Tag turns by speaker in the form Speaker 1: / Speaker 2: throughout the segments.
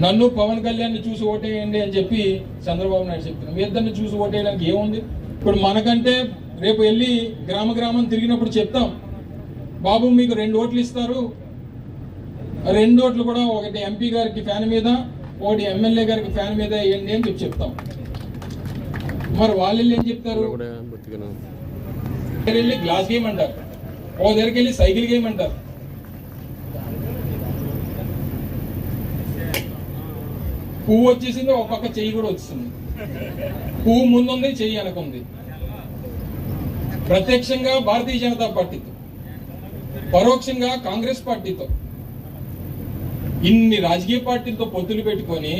Speaker 1: నన్ను పవన్ కళ్యాణ్ చూసి ఓటేయండి అని చెప్పి చంద్రబాబు నాయుడు చెప్తున్నాం. మీ ఇద్దరిని చూసి ఓటేయడానికి ఏముంది? ఇప్పుడు మనకంటే రేపు వెళ్ళి గ్రామం తిరిగినప్పుడు చెప్తాం, బాబు మీకు 2 ఓట్లు ఇస్తారు, 2 ఓట్లు కూడా ఒకటి ఎంపీ గారికి ఫ్యాన్ మీద, ఒకటి ఎమ్మెల్యే గారికి ఫ్యాన్ మీద వేయండి అని చెప్పి చెప్తాం. మరి వాళ్ళు ఏం చెప్తారు? వెళ్ళి గ్లాస్ గేమ్ అంటారు, ఓ దగ్గరికి వెళ్ళి సైకిల్ గేమ్ అంటారు. పువ్వు వచ్చేసింది, ఒక పక్క చెయ్యి కూడా వచ్చింది. పువ్వు ముందుంది, చెయ్యి వెనకుంది. ప్రత్యక్షంగా భారతీయ జనతా పార్టీతో, పరోక్షంగా కాంగ్రెస్ పార్టీతో, ఇన్ని రాజకీయ పార్టీలతో పొత్తులు పెట్టుకొని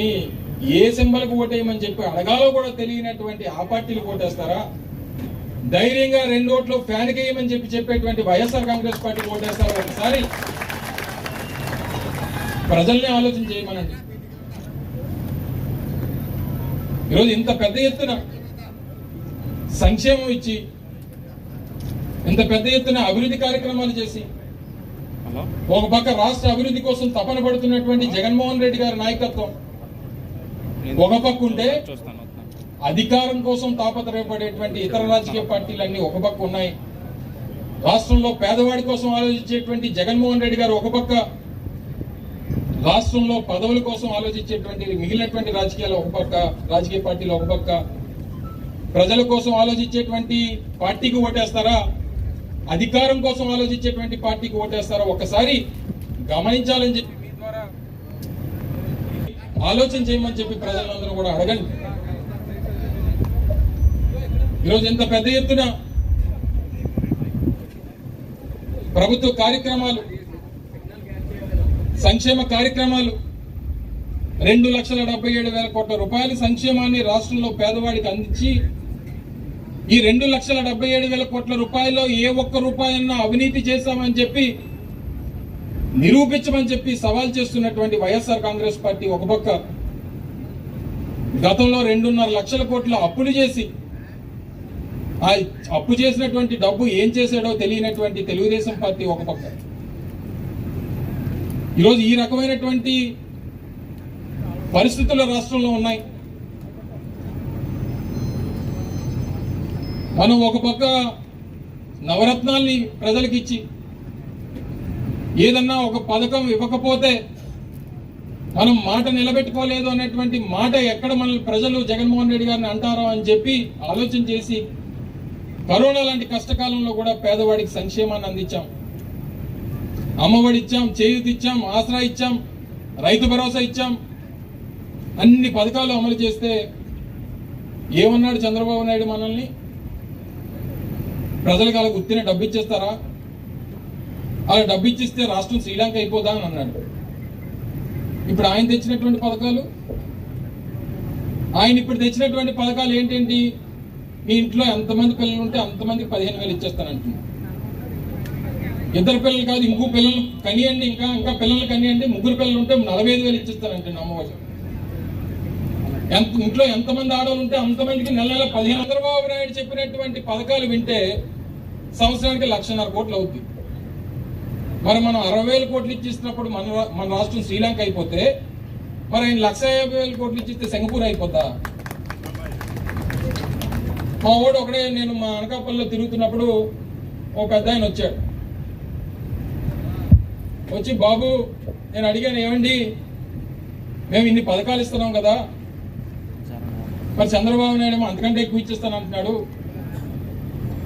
Speaker 1: ఏ సింబల్కి ఓటేయమని చెప్పి అడగాలో కూడా తెలియనటువంటి ఆ పార్టీలు ఓటేస్తారా? ధైర్యంగా 2 ఓట్లు ఫ్యాన్కి వేయమని చెప్పేటువంటి వైఎస్ఆర్ కాంగ్రెస్ పార్టీకి ఓటేస్తారా? ఒకసారి ప్రజల్ని ఆలోచన చేయమనండి. ఈరోజు ఇంత పెద్ద ఎత్తున సంక్షేమం ఇచ్చి, ఇంత పెద్ద ఎత్తున అభివృద్ధి కార్యక్రమాలు చేసి, ఒక పక్క రాష్ట్ర అభివృద్ధి కోసం తపన పడుతున్నటువంటి జగన్మోహన్ రెడ్డి గారి నాయకత్వం ఒక పక్క ఉంటే, అధికారం కోసం తాపత్రయపడేటువంటి ఇతర రాజకీయ పార్టీలన్నీ ఒక పక్క ఉన్నాయి. రాష్ట్రంలో పేదవాడి కోసం ఆలోచించేటువంటి జగన్మోహన్ రెడ్డి గారు ఒక పక్క, రాష్ట్రంలో పదవుల కోసం ఆలోచించేటువంటి మిగిలినటువంటి రాజకీయ పార్టీలు ఒక పక్క, ప్రజల కోసం ఆలోచించేటువంటి పార్టీకి ఓటేస్తారా, అధికారం కోసం ఆలోచించేటువంటి పార్టీకి ఓటేస్తారా? ఒక్కసారి గమనించాలని చెప్పి మీ ద్వారా ఆలోచన చేయమని చెప్పి ప్రజలందరూ కూడా అడగండి. ఈరోజు ఇంత పెద్ద ఎత్తున ప్రభుత్వ కార్యక్రమాలు, సంక్షేమ కార్యక్రమాలు, 2,77,000 కోట్ల రూపాయల సంక్షేమాన్ని రాష్ట్రంలో పేదవాడికి అందించి, ఈ 2,77,000 కోట్ల రూపాయల్లో ఏ ఒక్క రూపాయన్నా అవినీతి చేశామని చెప్పి నిరూపించమని చెప్పి సవాల్ చేస్తున్నటువంటి వైఎస్ఆర్ కాంగ్రెస్ పార్టీ ఒక పక్క, గతంలో 2.5 లక్షల కోట్ల అప్పులు చేసి, ఆ అప్పు చేసినటువంటి డబ్బు ఏం చేశాడో తెలియనటువంటి తెలుగుదేశం పార్టీ ఒక పక్క, ఈరోజు ఈ రకమైనటువంటి పరిస్థితులు రాష్ట్రంలో ఉన్నాయి. మనం ఒక పక్క నవరత్నాల్ని ప్రజలకు ఇచ్చి, ఏదన్నా ఒక పథకం ఇవ్వకపోతే మనం మాట నిలబెట్టుకోలేదు అనేటువంటి మాట ఎక్కడ మన ప్రజలు జగన్మోహన్ రెడ్డి గారిని అంటారో అని చెప్పి ఆలోచన చేసి, కరోనా లాంటి కష్టకాలంలో కూడా పేదవాడికి సంక్షేమాన్ని అందించాం. అమ్మఒడి ఇచ్చాం, చేయూత ఇచ్చాం, ఆసరా ఇచ్చాం, రైతు భరోసా ఇచ్చాం. అన్ని పథకాలు అమలు చేస్తే ఏమన్నాడు చంద్రబాబు నాయుడు? మనల్ని ప్రజలకు అలా గుర్తిన డబ్బు ఇచ్చేస్తారా? అలా డబ్బు ఇచ్చిస్తే రాష్ట్రం శ్రీలంక అయిపోదా అని అన్నాడు. ఇప్పుడు ఆయన తెచ్చినటువంటి పథకాలు, ఆయన ఇప్పుడు తెచ్చినటువంటి పథకాలు ఏంటంటి? మీ ఇంట్లో ఎంతమంది పిల్లలు ఉంటే అంతమందికి 15,000 ఇచ్చేస్తానంటున్నాడు. ఇద్దరు పిల్లలు కాదు, ఇంకో పిల్లలు కనియండి, ఇంకా పిల్లలు కనియండి, 3 పిల్లలు ఉంటే 45,000 ఇచ్చేస్తానంటే అమ్మఒడి. ఇంట్లో ఎంతమంది ఆడవాళ్ళు ఉంటే అంతమందికి నెల 15. చంద్రబాబు నాయుడు చెప్పినటువంటి పథకాలు వింటే సంవత్సరానికి 1,50,000 కోట్లు అవుద్ది. మరి మనం 60,000 కోట్లు ఇచ్చిస్తున్నప్పుడు మన రాష్ట్రం శ్రీలంక అయిపోతే, మరి ఆయన 1,50,000 కోట్లు ఇచ్చిస్తే సింగపూర్ అయిపోద్దా? మా వాడు ఒకడే, నేను మా అనకాపల్లిలో తిరుగుతున్నప్పుడు ఓ పెద్ద ఆయన వచ్చాడు. వచ్చి, బాబు నేను అడిగాను, ఏమండి మేము ఇన్ని పథకాలు ఇస్తున్నాం కదా, మరి చంద్రబాబు నాయుడు ఏమో అంతకంటే ఎక్కువ ఇచ్చిస్తాను అంటున్నాడు,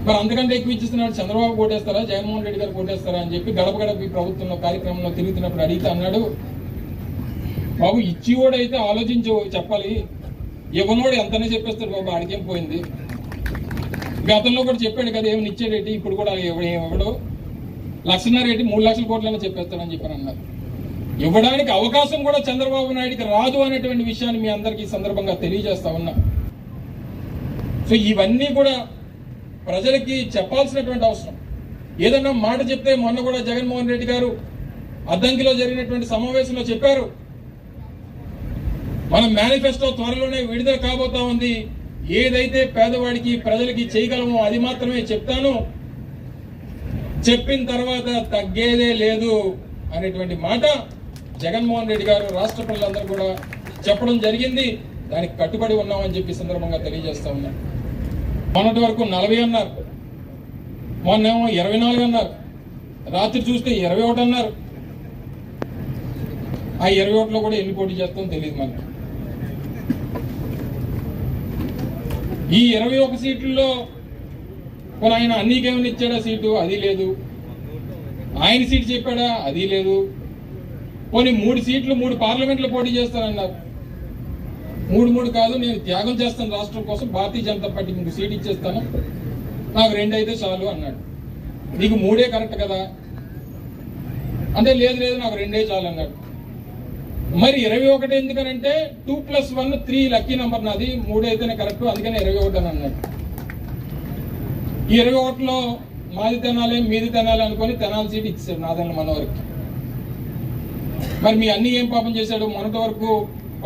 Speaker 1: మరి అంతకంటే ఎక్కువ ఇచ్చిస్తున్నాడు, చంద్రబాబు కోటేస్తారా జగన్మోహన్ రెడ్డి గారు కోటేస్తారా అని చెప్పి గడప గడప ఈ ప్రభుత్వంలో కార్యక్రమంలో తిరుగుతున్నప్పుడు అడిగితే అన్నాడు, బాబు ఇచ్చివాడు అయితే ఆలోచించి చెప్పాలి, ఇవ్వనోడు ఎంతనే చెప్పేస్తాడు బాబు, ఆడికేం పోయింది. గతంలో కూడా చెప్పాడు కదా ఏమైనా ఇచ్చేటేటి, ఇప్పుడు కూడా ఇవ్వడు, 1,50,000 ఏంటి 3 లక్షల కోట్లని చెప్పేస్తాడని చెప్పని అన్నారు. ఇవ్వడానికి అవకాశం కూడా చంద్రబాబు నాయుడికి రాదు అనేటువంటి విషయాన్ని మీ అందరికీ సందర్భంగా తెలియజేస్తా ఉన్నా. సో ఇవన్నీ కూడా ప్రజలకి చెప్పాల్సినటువంటి అవసరం. ఏదన్నా మాట చెప్తే, మొన్న కూడా జగన్మోహన్ రెడ్డి గారు అద్దంకిలో జరిగినటువంటి సమావేశంలో చెప్పారు, మన మేనిఫెస్టో త్వరలోనే విడుదల కాబోతా ఉంది, ఏదైతే పేదవాడికి ప్రజలకి చేయగలమో అది మాత్రమే చెప్తాను, చెప్పిన తర్వాత తగ్గేదే లేదు అనేటువంటి మాట జగన్మోహన్ రెడ్డి గారు రాష్ట్ర ప్రజలందరూ కూడా చెప్పడం జరిగింది. దానికి కట్టుబడి ఉన్నామని చెప్పి సందర్భంగా తెలియజేస్తా ఉన్నాం. మొన్నటి వరకు 40 అన్నారు, మొన్నేమో 24 అన్నారు, రాత్రి చూస్తే 21 అన్నారు. ఆ 21లో కూడా ఎన్ని పోటీ చేస్తామో తెలియదు మనకి. ఈ 21 సీట్లలో కొన్ని ఆయన అన్నీకేమైనా ఇచ్చాడా సీటు, అది లేదు. ఆయన సీటు చెప్పాడా, అది లేదు. కొన్ని 3 సీట్లు 3 పార్లమెంట్లో పోటీ చేస్తానన్నారు. 3 కాదు, నేను త్యాగం చేస్తాను రాష్ట్రం కోసం, భారతీయ జనతా పార్టీకి 3 సీట్ ఇచ్చేస్తాను, నాకు 2 అయితే చాలు అన్నాడు. నీకు 3 కరెక్ట్ కదా అంటే, లేదు నాకు 2 చాలు అన్నాడు. మరి 21 ఎందుకనంటే 2+1 3 లక్కీ నంబర్ నాది, 3 అయితేనే కరెక్ట్, అందుకనే 21 అని అన్నాడు. ఈ 21లో మాది తెనాలి మీది తెనాలి అనుకుని తెనాలి సీట్ ఇచ్చాడు నాదన్న మనవరికి. మరి మీ అన్ని ఏం పాపం చేశాడు? మొన్నటి వరకు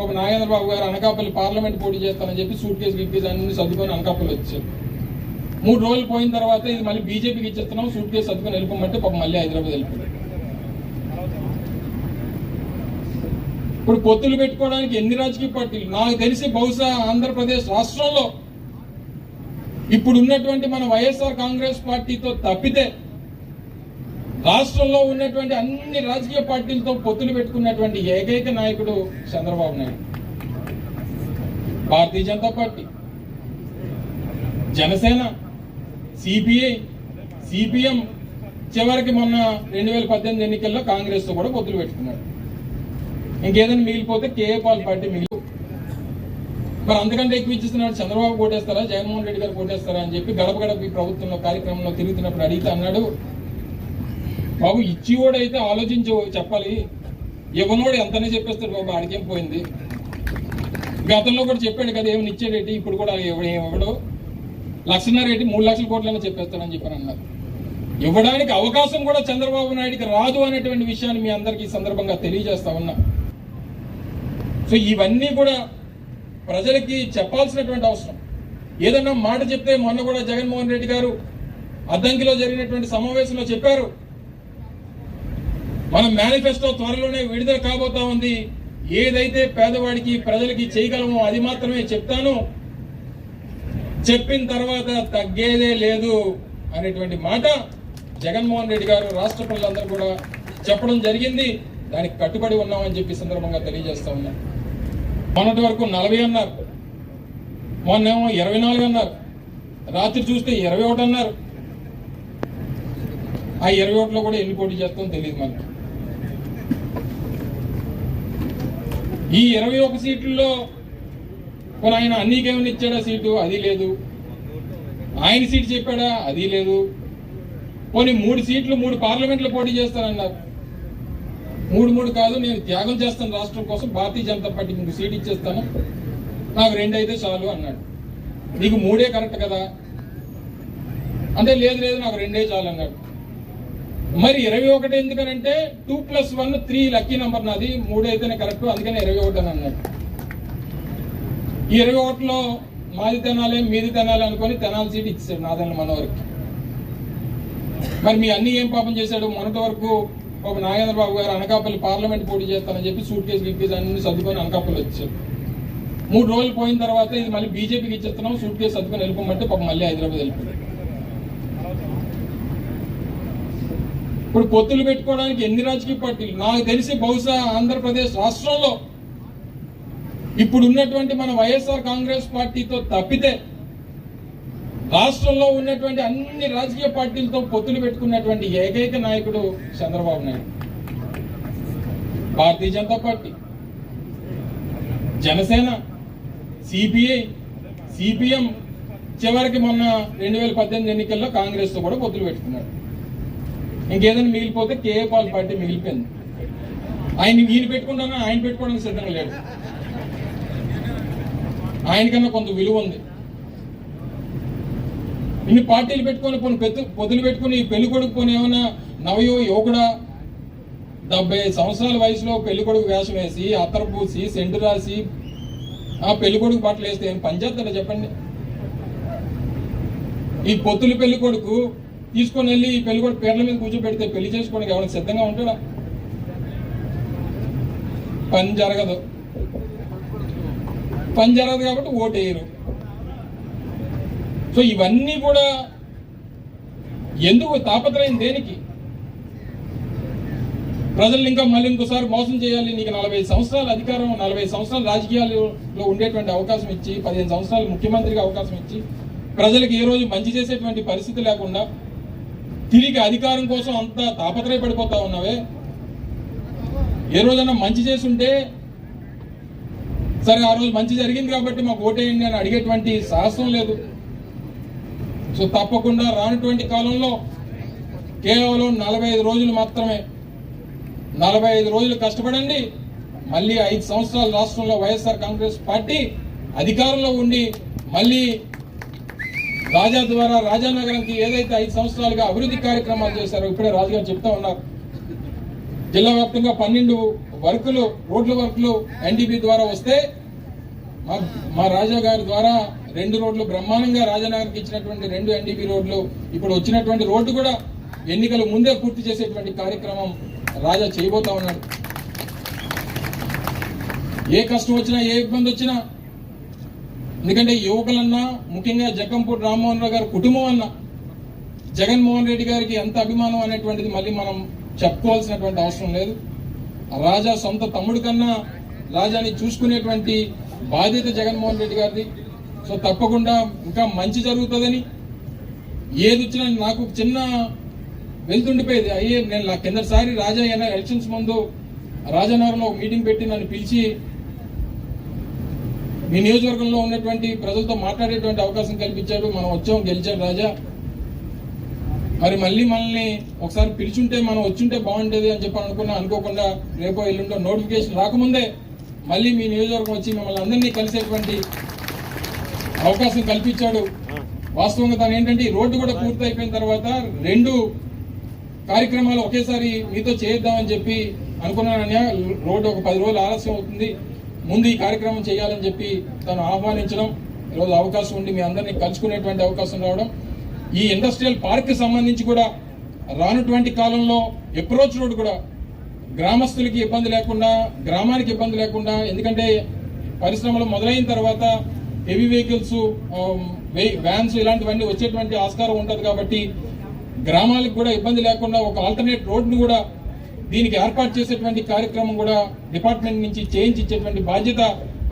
Speaker 1: ఒక నాగేంద్ర బాబు గారు అనకాపల్లి పార్లమెంట్ పోటీ చేస్తానని చెప్పి సూట్ కేసు అన్ని సర్దుకొని అనకాపల్లి వచ్చారు. 3 రోజులు పోయిన తర్వాత ఇది మళ్ళీ బీజేపీకి ఇచ్చేస్తున్నాం, సూట్ కేసు సర్దుకొని వెళ్ళిపోమంటే పాపం మళ్ళీ హైదరాబాద్ వెళ్ళిపోయారు. ఇప్పుడు పొత్తులు పెట్టుకోవడానికి ఎన్ని రాజకీయ పార్టీలు? నాకు తెలిసి బహుశా ఆంధ్రప్రదేశ్ రాష్ట్రంలో ఇప్పుడు ఉన్నటువంటి మన వైఎస్ఆర్ కాంగ్రెస్ పార్టీతో తప్పితే రాష్ట్రంలో ఉన్నటువంటి అన్ని రాజకీయ పార్టీలతో పొత్తులు పెట్టుకున్నటువంటి ఏకైక నాయకుడు Chandrababu Naidu. Bharatiya Janata Party, Janasena, CPI, CPM, చివరికి మొన్న 2018 ఎన్నికల్లో కాంగ్రెస్ తో కూడా పొత్తులు పెట్టుకున్నాడు. ఇంకేదైనా మిగిలిపోతే కేఏ పాల్ పార్టీ మిగిలి. మరి అంతకంటే ఎక్కువ ఇచ్చిస్తున్నాడు. చంద్రబాబు కోటేస్తారా, జగన్మోహన్ రెడ్డి గారు కోటేస్తారా అని చెప్పి గడప గడప ఈ ప్రభుత్వంలో కార్యక్రమంలో తిరుగుతున్నప్పుడు అడిగితే అన్నాడు, బాబు ఇచ్చివాడు అయితే ఆలోచించి చెప్పాలి, ఇవ్వనోడు ఎంతనే చెప్పేస్తాడు బాబు, ఆడికేం పోయింది. గతంలో కూడా చెప్పాడు కదా ఏమైనా ఇచ్చేటేటి, ఇప్పుడు కూడా ఇవ్వడు, 1,50,000 3 లక్షల కోట్లైనా చెప్పేస్తాడని చెప్పని అన్నారు. ఇవ్వడానికి అవకాశం కూడా చంద్రబాబు నాయుడికి రాదు అనేటువంటి విషయాన్ని మీ అందరికీ ఈ సందర్భంగా తెలియజేస్తా ఉన్నా. సో ఇవన్నీ కూడా ప్రజలకి చెప్పాల్సినటువంటి అవసరం. ఏదన్నా మాట చెప్తే మొన్న కూడా జగన్మోహన్ రెడ్డి గారు అద్దంకిలో జరిగినటువంటి సమావేశంలో చెప్పారు, మన మేనిఫెస్టో త్వరలోనే విడుదల కాబోతా ఉంది, ఏదైతే పేదవాడికి ప్రజలకి చేయగలమో అది మాత్రమే చెప్తాను, చెప్పిన తర్వాత తగ్గేదే లేదు అనేటువంటి మాట జగన్మోహన్ రెడ్డి గారు రాష్ట్ర ప్రజలందరూ కూడా చెప్పడం జరిగింది. దానికి కట్టుబడి ఉన్నామని చెప్పి సందర్భంగా తెలియజేస్తా ఉన్నా. మొన్నటి వరకు 40 అన్నారు, మొన్నేమో 24 అన్నారు, రాత్రి చూస్తే 21 అన్నారు. ఆ 21లో కూడా ఎన్ని పోటీ చేస్తామో తెలియదు మనకి. ఈ 21 సీట్లలో కొన్ని ఆయన అన్నీకేమైనా ఇచ్చాడా సీటు, అది లేదు. ఆయన సీటు చెప్పాడా, అది లేదు. కొన్ని 3 సీట్లు 3 పార్లమెంట్లో పోటీ చేస్తానన్నారు. 3 కాదు, నేను త్యాగం చేస్తాను రాష్ట్రం కోసం, భారతీయ జనతా పార్టీకి 3 సీట్ ఇచ్చేస్తాను, నాకు 2 అయితే చాలు అన్నాడు. నీకు 3 కరెక్ట్ కదా అంటే, లేదు నాకు 2 చాలు అన్నాడు. మరి 21 ఎందుకనంటే 2+1 3 లక్కీ నంబర్ నాది, 3 అయితేనే కరెక్ట్, అందుకనే 21 అని అన్నాడు. ఈ 21లో మాది తెనాలి మీది తెనాలి అనుకుని తెనాలి సీట్ ఇచ్చాడు నాదన్న మనవరికి. మరి మీ అన్ని ఏం పాపం చేశాడు? మొన్నటి వరకు ఒక నాగేంద్ర బాబు గారు అనకాపల్లి పార్లమెంట్ పోటీ చేస్తానని చెప్పి సూట్ కేసు అన్ని సర్దుకొని అనకాపల్లి వచ్చారు. 3 రోజులు పోయిన తర్వాత ఇది మళ్ళీ బీజేపీకి ఇచ్చేస్తున్నాం, సూట్ కేసు సర్దుకొని వెళ్ళిపోమంటే పాపం మళ్ళీ హైదరాబాద్ వెళ్ళిపోయారు. ఇప్పుడు పొత్తులు పెట్టుకోవడానికి ఎన్ని రాజకీయ పార్టీలు? నాకు తెలిసి బహుశా ఆంధ్రప్రదేశ్ రాష్ట్రంలో ఇప్పుడు ఉన్నటువంటి మన వైఎస్ఆర్ కాంగ్రెస్ పార్టీతో తప్పితే రాష్ట్రంలో ఉన్నటువంటి అన్ని రాజకీయ పార్టీలతో పొత్తులు పెట్టుకున్నటువంటి ఏకైక నాయకుడు Chandrababu Naidu. Bharatiya Janata Party, Janasena, CPI, CPM, చివరికి మొన్న 2018 ఎన్నికల్లో కాంగ్రెస్ తో కూడా పొత్తులు పెట్టుకున్నాడు. ఇంకేదైనా మిగిలిపోతే కేఏ పాల్ పార్టీ మిగిలిపోయింది. ఈయన పెట్టుకుంటానా, ఆయన పెట్టుకోవడానికి సిద్ధంగా లేడు. ఆయనకన్నా కొంత విలువ ఉంది. ఇన్ని పార్టీలు పెట్టుకొని పొత్తులు పెట్టుకుని పెళ్లి కొడుకు పోనీ ఏమన్నా యువకుడా 75 సంవత్సరాల వయసులో పెళ్లి కొడుకు వేషం వేసి అత్తరు పూసి సెంటు రాసి ఆ పెళ్లి కొడుకు బట్టలు వేస్తే ఏం పనిచేస్తాడా చెప్పండి? ఈ పొత్తులు పెళ్లి కొడుకు తీసుకొని వెళ్ళి ఈ పెళ్లి కొడుకు పేర్ల మీద కూర్చోబెడితే పెళ్లి చేసుకోవడానికి ఎవరికి సిద్ధంగా ఉంటాడా? పని జరగదు కాబట్టి ఓటు వేయరు. సో ఇవన్నీ కూడా ఎందుకు తాపత్రయం దేనికి? ప్రజల్ని ఇంకా మళ్ళీ ఇంకోసారి మోసం చేయాలి, నీకు 40 సంవత్సరాల అధికారం, 40 సంవత్సరాలు రాజకీయాల్లో ఉండేటువంటి అవకాశం ఇచ్చి, 15 సంవత్సరాలు ముఖ్యమంత్రిగా అవకాశం ఇచ్చి, ప్రజలకు ఏ రోజు మంచి చేసేటువంటి పరిస్థితి లేకుండా తిరిగి అధికారం కోసం అంతా తాపత్రయపడిపోతా ఉన్నావే. ఏ రోజైనా మంచి చేసి ఉంటే సరే, ఆ రోజు మంచి జరిగింది కాబట్టి మాకు ఓటేయండి అని అడిగేటువంటి సాహసం లేదు. సో తప్పకుండా రానటువంటి కాలంలో కేవలం 45 రోజులు మాత్రమే, 45 రోజులు కష్టపడండి. మళ్ళీ 5 సంవత్సరాలు రాష్ట్రంలో వైఎస్ఆర్ కాంగ్రెస్ పార్టీ అధికారంలో ఉండి మళ్ళీ రాజా ద్వారా రాజానగరంకి ఏదైతే 5 సంవత్సరాలుగా అభివృద్ధి కార్యక్రమాలు చేశారో, ఇప్పుడే రాజుగారు చెప్తా ఉన్నారు, జిల్లా వ్యాప్తంగా 12 వర్కులు, రోడ్ల వర్కులు ఎన్డీపీ ద్వారా వస్తే మా రాజా గారి ద్వారా 2 రోడ్లు బ్రహ్మాండంగా రాజానగర్కి ఇచ్చినటువంటి 2 ఎన్డీపీ రోడ్లు, ఇప్పుడు వచ్చినటువంటి రోడ్డు కూడా ఎన్నికల ముందే పూర్తి చేసేటువంటి కార్యక్రమం రాజా చేయబోతా ఉన్నాడు. ఏ కష్టం వచ్చినా, ఏ ఇబ్బంది వచ్చినా, ఎందుకంటే యువకులన్నా, ముఖ్యంగా జగంపూడి రామ్మోహన్ రావు గారి కుటుంబం అన్నా జగన్మోహన్ రెడ్డి గారికి ఎంత అభిమానం అనేటువంటిది మళ్ళీ మనం చెప్పుకోవాల్సినటువంటి అవసరం లేదు. రాజా సొంత తమ్ముడి కన్నా రాజాని చూసుకునేటువంటి బాధ్యత జగన్మోహన్ రెడ్డి గారిది. సో తప్పకుండా ఇంకా మంచి జరుగుతుందని, ఏది వచ్చినా నాకు చిన్న వెళ్తుండిపోయేది. నేను కిందసారి రాజా ఎలక్షన్స్ ముందు రాజానగరంలో ఒక మీటింగ్ పెట్టి నన్ను పిలిచి మీ నియోజకవర్గంలో ఉన్నటువంటి ప్రజలతో మాట్లాడేటువంటి అవకాశం కల్పించాడు. మనం వచ్చాం, గెలిచాడు రాజా. మరి మళ్ళీ మనల్ని ఒకసారి పిలిచుంటే మనం వచ్చుంటే బాగుండేది అని చెప్పి అనుకోకుండా రేపో ఎల్లుండో నోటిఫికేషన్ రాకముందే మళ్ళీ మీ నియోజకవర్గం వచ్చి మిమ్మల్ని అందరినీ కలిసేటువంటి అవకాశం కల్పించాడు. వాస్తవంగా తను ఏంటంటే ఈ రోడ్డు కూడా పూర్తి అయిపోయిన తర్వాత 2 కార్యక్రమాలు ఒకేసారి మీతో చేద్దామని చెప్పి అనుకున్నానని, రోడ్డు ఒక 10 రోజులు ఆలస్యం అవుతుంది, ముందు ఈ కార్యక్రమం చేయాలని చెప్పి తను ఆహ్వానించడం, ఈరోజు అవకాశం ఉండి మీ అందరినీ కలుసుకునేటువంటి అవకాశం రావడం. ఈ ఇండస్ట్రియల్ పార్క్ సంబంధించి కూడా రానటువంటి కాలంలో అప్రోచ్ రోడ్ కూడా గ్రామస్తులకి ఇబ్బంది లేకుండా, గ్రామానికి ఇబ్బంది లేకుండా, ఎందుకంటే పరిశ్రమలు మొదలైన తర్వాత హెవీ వెహికల్స్, వ్యాన్స్ ఇలాంటివన్నీ వచ్చేటువంటి ఆస్కారం ఉంటుంది కాబట్టి గ్రామాలకు కూడా ఇబ్బంది లేకుండా ఒక ఆల్టర్నేట్ రోడ్ను కూడా దీనికి ఏర్పాటు చేసేటువంటి కార్యక్రమం కూడా డిపార్ట్మెంట్ నుంచి చేయించేటువంటి బాధ్యత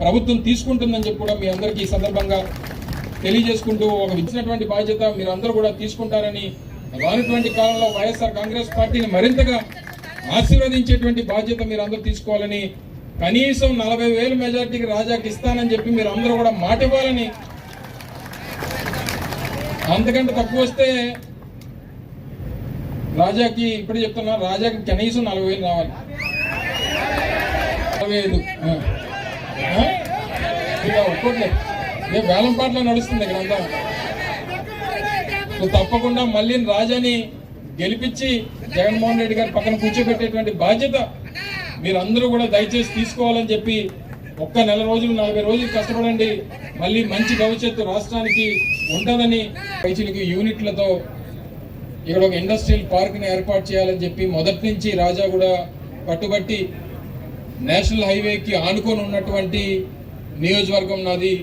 Speaker 1: ప్రభుత్వం తీసుకుంటుందని చెప్పి కూడా మీ అందరికీ ఈ సందర్భంగా తెలియజేసుకుంటూ, ఒక ఇచ్చినటువంటి బాధ్యత మీరు అందరూ కూడా తీసుకుంటారని, రానటువంటి కాలంలో వైఎస్ఆర్ కాంగ్రెస్ పార్టీని మరింతగా ఆశీర్వదించేటువంటి బాధ్యత మీరు అందరూ తీసుకోవాలని, కనీసం 40,000 మెజార్టీకి రాజాకి ఇస్తానని చెప్పి మీరు అందరూ కూడా మాట ఇవ్వాలని, అంతకంటే తక్కువ వస్తే రాజాకి ఇప్పుడే చెప్తున్నా, రాజాకి కనీసం 40,000 రావాలి. 45 ఒక్కోట్లే వేలం పాటలో నడుస్తుంది ఇక్కడ అంతా. తప్పకుండా మళ్ళీ రాజాని గెలిపించి జగన్మోహన్ రెడ్డి గారి పక్కన కూర్చోబెట్టేటువంటి బాధ్యత మీరందరూ కూడా దయచేసి తీసుకోవాలని చెప్పి, ఒక్క 40 రోజులు 40 రోజులు కష్టపడండి, మళ్ళీ మంచి భవిష్యత్తు రాష్ట్రానికి ఉంటుందని రైతులకి యూనిట్లతో ఇక్కడ ఒక ఇండస్ట్రియల్ పార్క్ని ఏర్పాటు చేయాలని చెప్పి మొదటి నుంచి రాజా కూడా పట్టుబట్టి, నేషనల్ హైవేకి ఆనుకొని ఉన్నటువంటి నియోజకవర్గం నాది,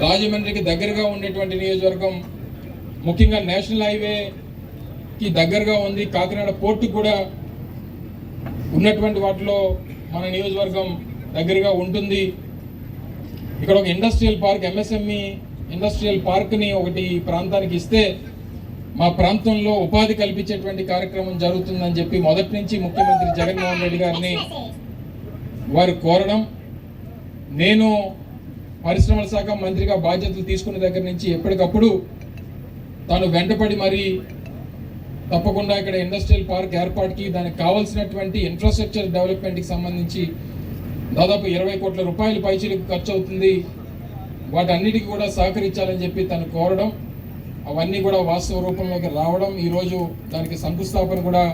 Speaker 1: రాజమండ్రికి దగ్గరగా ఉండేటువంటి నియోజకవర్గం, ముఖ్యంగా నేషనల్ హైవేకి దగ్గరగా ఉంది, కాకినాడ పోర్టు కూడా ఉన్నటువంటి వాటిలో మన నియోజకవర్గం దగ్గరగా ఉంటుంది. ఇక్కడ ఒక ఇండస్ట్రియల్ పార్క్, ఎంఎస్ఎంఈ ఇండస్ట్రియల్ పార్క్ని ఒకటి ప్రాంతానికి ఇస్తే మా ప్రాంతంలో ఉపాధి కల్పించేటువంటి కార్యక్రమం జరుగుతుందని చెప్పి మొదటి నుంచి ముఖ్యమంత్రి జగన్మోహన్ రెడ్డి గారిని వారు కోరడం, నేను పరిశ్రమల శాఖ మంత్రిగా బాధ్యతలు తీసుకున్న దగ్గర నుంచి ఎప్పటికప్పుడు తాను వెంటపడి మరి తప్పకుండా ఇక్కడ ఇండస్ట్రియల్ పార్క్ ఏర్పాటుకి దానికి కావాల్సినటువంటి ఇన్ఫ్రాస్ట్రక్చర్ డెవలప్మెంట్కి సంబంధించి దాదాపు 20 కోట్ల రూపాయలు పైచీలకు ఖర్చు అవుతుంది, వాటన్నిటికీ కూడా సహకరించాలని చెప్పి తను కోరడం, అవన్నీ కూడా వాస్తవ రూపంలోకి రావడం, ఈరోజు దానికి శంకుస్థాపన కూడా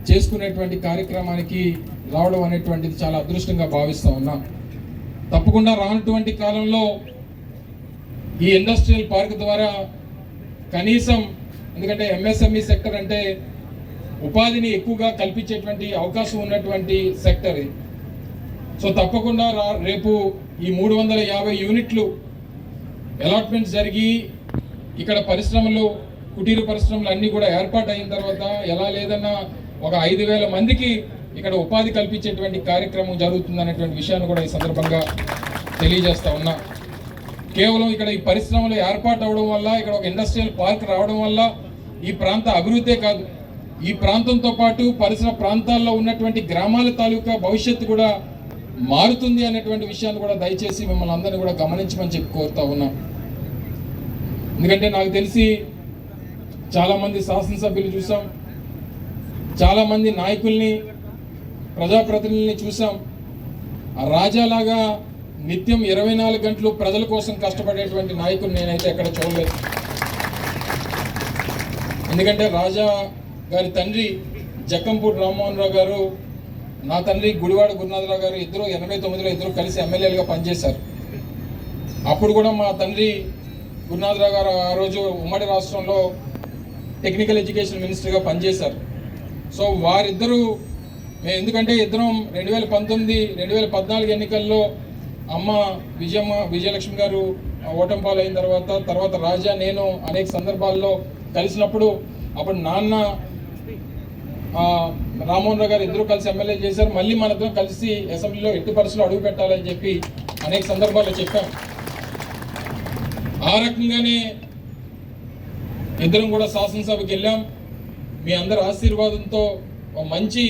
Speaker 1: చేసుకునేటువంటి కార్యక్రమానికి రావడం అనేటువంటిది చాలా అదృష్టంగా భావిస్తూ ఉన్నాం. తప్పకుండా రానటువంటి కాలంలో ఈ ఇండస్ట్రియల్ పార్క్ ద్వారా కనీసం, ఎందుకంటే ఎంఎస్ఎంఈ సెక్టర్ అంటే ఉపాధిని ఎక్కువగా కల్పించేటువంటి అవకాశం ఉన్నటువంటి సెక్టర్ ఇది. సో తప్పకుండా రేపు ఈ 350 యూనిట్లు అలాట్మెంట్స్ జరిగి ఇక్కడ పరిశ్రమలు, కుటీర పరిశ్రమలు అన్నీ కూడా ఏర్పాటు అయిన తర్వాత ఎలా లేదన్నా ఒక 5,000 మందికి ఇక్కడ ఉపాధి కల్పించేటువంటి కార్యక్రమం జరుగుతుంది అనేటువంటి విషయాన్ని కూడా ఈ సందర్భంగా తెలియజేస్తా ఉన్నా. కేవలం ఇక్కడ ఈ పరిశ్రమలు ఏర్పాటు అవడం వల్ల, ఇక్కడ ఒక ఇండస్ట్రియల్ పార్క్ రావడం వల్ల ఈ ప్రాంత అభివృద్ధే కాదు, ఈ ప్రాంతంతో పాటు పరిసర ప్రాంతాల్లో ఉన్నటువంటి గ్రామాల తాలూకా భవిష్యత్తు కూడా మారుతుంది అనేటువంటి విషయాన్ని కూడా దయచేసి మిమ్మల్ని అందరినీ కూడా గమనించమని చెప్పి కోరుతా ఉన్నా. ఎందుకంటే నాకు తెలిసి చాలామంది శాసనసభ్యులు చూసాం, చాలామంది నాయకుల్ని, ప్రజాప్రతినిధుల్ని చూసాం. ఆ రాజాలాగా నిత్యం 24 గంటలు ప్రజల కోసం కష్టపడేటువంటి నాయకులు నేనైతే ఎక్కడ చూడలేదు. ఎందుకంటే రాజా గారి తండ్రి జక్కంపూడి రామ్మోహన్ రావు గారు, నా తండ్రి గుడివాడ గురునాథరావు గారు ఇద్దరు 89లో ఇద్దరు కలిసి ఎమ్మెల్యేలుగా పనిచేశారు. అప్పుడు కూడా మా తండ్రి గురునాథరావు గారు ఆ రోజు ఉమ్మడి రాష్ట్రంలో టెక్నికల్ ఎడ్యుకేషన్ మినిస్టర్గా పనిచేశారు. సో వారిద్దరూ ఎందుకంటే ఇద్దరం 2019, 2014 ఎన్నికల్లో అమ్మ విజయలక్ష్మి గారు ఓటమి పాలైన తర్వాత రాజా, నేను అనేక సందర్భాల్లో కలిసినప్పుడు అప్పుడు నాన్న రామ్మోహన్ రావు గారు ఇద్దరు కలిసి ఎమ్మెల్యే చేశారు. మళ్ళీ మన ఇద్దరం కలిసి అసెంబ్లీలో ఎట్టి పరిస్థితుల్లో అడుగు పెట్టాలని చెప్పి అనేక సందర్భాల్లో చెప్పాం. ఆ రకంగానే ఇద్దరం కూడా శాసనసభకి వెళ్ళాం. మీ అందరి ఆశీర్వాదంతో ఒక మంచి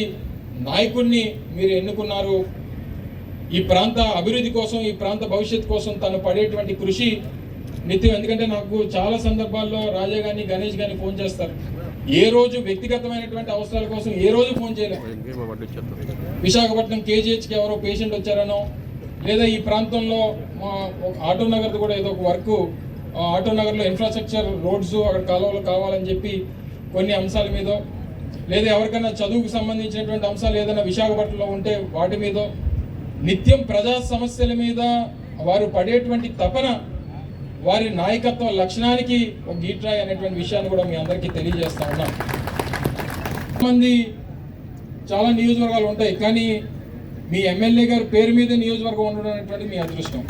Speaker 1: నాయకుడిని మీరు ఎన్నుకున్నారు. ఈ ప్రాంత అభివృద్ధి కోసం, ఈ ప్రాంత భవిష్యత్తు కోసం తను పడేటువంటి కృషి నిత్యం. ఎందుకంటే నాకు చాలా సందర్భాల్లో రాజా గాని, గణేష్ గాని ఫోన్ చేస్తారు. ఏ రోజు వ్యక్తిగతమైనటువంటి అవసరాల కోసం ఏ రోజు ఫోన్ చేయలేదు. విశాఖపట్నం కేజీహెచ్కి ఎవరో పేషెంట్ వచ్చారనో, లేదా ఈ ప్రాంతంలో ఆటో నగర్ కూడా ఏదో ఒక వర్క్, ఆటో నగర్లో ఇన్ఫ్రాస్ట్రక్చర్, రోడ్స్, అక్కడ కాలువలు కావాలని చెప్పి కొన్ని అంశాల మీద, లేదా ఎవరికైనా చదువుకు సంబంధించినటువంటి అంశాలు ఏదైనా విశాఖపట్నంలో ఉంటే వాటి మీద, నిత్యం ప్రజా సమస్యల మీద వారు పడేటువంటి తపన, వారి నాయకత్వ లక్షణానికి ఒక గీట్రాయి అనేటువంటి విషయాన్ని కూడా మీ అందరికీ తెలియజేస్తా ఉన్నాం. మంది చాలా నియోజకవర్గాలు ఉంటాయి, కానీ మీ ఎమ్మెల్యే గారి పేరు మీద నియోజకవర్గం ఉండడం అనేటువంటి మీ అదృష్టం.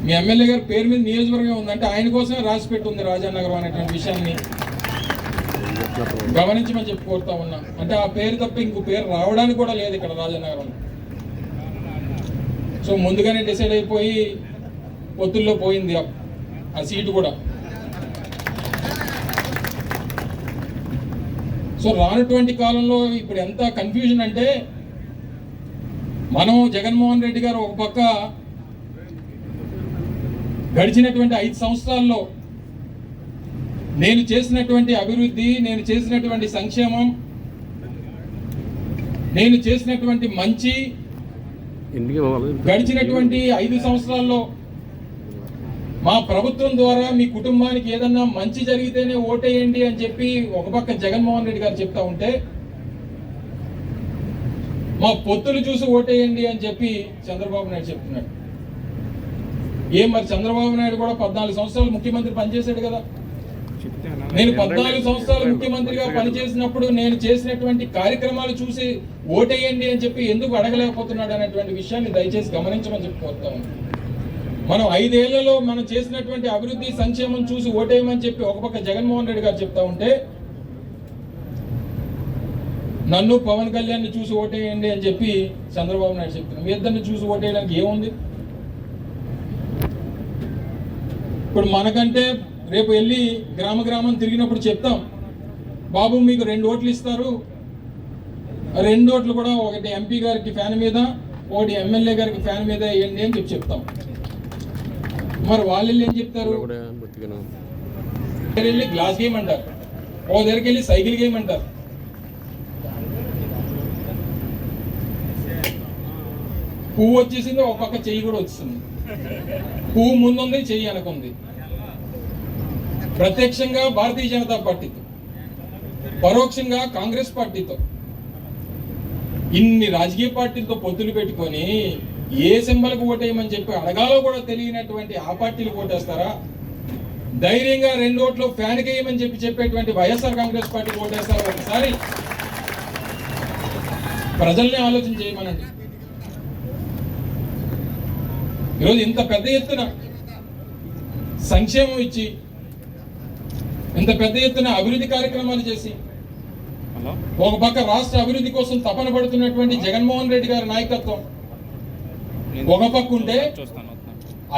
Speaker 1: మీ ఎమ్మెల్యే గారి పేరు మీద నియోజకవర్గం ఉందంటే ఆయన కోసమే రాసిపెట్టి ఉంది రాజానగరం అనేటువంటి విషయాన్ని గమనించమని చెప్పి కోరుతా ఉన్నా. అంటే ఆ పేరు తప్ప ఇంకో పేరు రావడానికి కూడా లేదు ఇక్కడ రాజానగరంలో. సో ముందుగానే డిసైడ్ అయిపోయి పొత్తుల్లో పోయింది ఆ సీటు కూడా. సో రానటువంటి కాలంలో ఇప్పుడు ఎంత కన్ఫ్యూజన్ అంటే, మనం జగన్మోహన్ రెడ్డి గారు ఒక పక్క గడిచినటువంటి 5 సంవత్సరాల్లో నేను చేసినటువంటి అభివృద్ధి, నేను చేసినటువంటి సంక్షేమం, నేను చేసినటువంటి మంచి, గడిచినటువంటి 5 సంవత్సరాల్లో మా ప్రభుత్వం ద్వారా మీ కుటుంబానికి ఏదన్నా మంచి జరిగితేనే ఓటేయండి అని చెప్పి ఒక పక్క జగన్మోహన్ రెడ్డి గారు చెప్తా ఉంటే, మా పొత్తులు చూసి ఓటేయండి అని చెప్పి చంద్రబాబు నాయుడు చెప్తున్నాడు. మరి చంద్రబాబు నాయుడు కూడా 14 సంవత్సరాలు ముఖ్యమంత్రి పనిచేశాడు కదా. నేను 14 సంవత్సరాలు ముఖ్యమంత్రిగా పనిచేసినప్పుడు నేను చేసినటువంటి కార్యక్రమాలు చూసి ఓటేయండి అని చెప్పి ఎందుకు అడగలేకపోతున్నాడు అనేటువంటి విషయాన్ని దయచేసి గమనించమని చెప్పి కోరుతా ఉన్నాను. మనం 5 ఏళ్లలో మనం చేసినటువంటి అభివృద్ధి, సంక్షేమం చూసి ఓటేయమని చెప్పి ఒక పక్క జగన్మోహన్ రెడ్డి గారు చెప్తా ఉంటే, నన్ను పవన్ కళ్యాణ్ని చూసి ఓటేయండి అని చెప్పి చంద్రబాబు నాయుడు చెప్తున్నాను. మీ ఇద్దరిని చూసి ఓటేయడానికి ఏముంది? ఇప్పుడు మనకంటే రేపు వెళ్ళి గ్రామం తిరిగినప్పుడు చెప్తాం, బాబు మీకు 2 ఓట్లు ఇస్తారు, 2 ఓట్లు కూడా ఒకటి ఎంపీ గారికి ఫ్యాన్ మీద, ఒకటి ఎమ్మెల్యే గారికి ఫ్యాన్ మీద వేయండి అని చెప్పి చెప్తాం. మరి వాళ్ళు ఏం చెప్తారు? వెళ్ళి గ్లాస్ గేమ్ అంటారు, ఓ దగ్గరికి వెళ్ళి సైకిల్ గేమ్ అంటారు. పువ్వు వచ్చేసింది, ఒక పక్క చెయ్యి కూడా వచ్చింది. పువ్వు ముందుంది, చెయ్యి వెనకుంది. ప్రత్యక్షంగా భారతీయ జనతా పార్టీతో, పరోక్షంగా కాంగ్రెస్ పార్టీతో, ఇన్ని రాజకీయ పార్టీలతో పొత్తులు పెట్టుకొని ఏ సింబల్కి ఓటేయమని చెప్పి అడగాలో కూడా తెలియనటువంటి ఆ పార్టీలు ఓటేస్తారా? ధైర్యంగా 2 ఓట్లు ఫ్యాన్ వేయమని చెప్పేటువంటి వైఎస్ఆర్ కాంగ్రెస్ పార్టీ ఓటేస్తారా? ఒకసారి ప్రజల్ని ఆలోచన చేయమనండి. ఈరోజు ఇంత పెద్ద ఎత్తున సంక్షేమం ఇచ్చి, ఇంత పెద్ద ఎత్తున అభివృద్ధి కార్యక్రమాలు చేసి, ఒక పక్క రాష్ట్ర అభివృద్ధి కోసం తపన పడుతున్నటువంటి జగన్మోహన్ రెడ్డి గారి నాయకత్వం ఒక పక్క ఉంటే,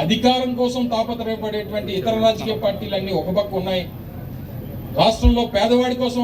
Speaker 1: అధికారం కోసం తాపత్రయపడేటువంటి ఇతర రాజకీయ పార్టీలన్నీ ఒక పక్క ఉన్నాయి. రాష్ట్రంలో పేదవాడి కోసం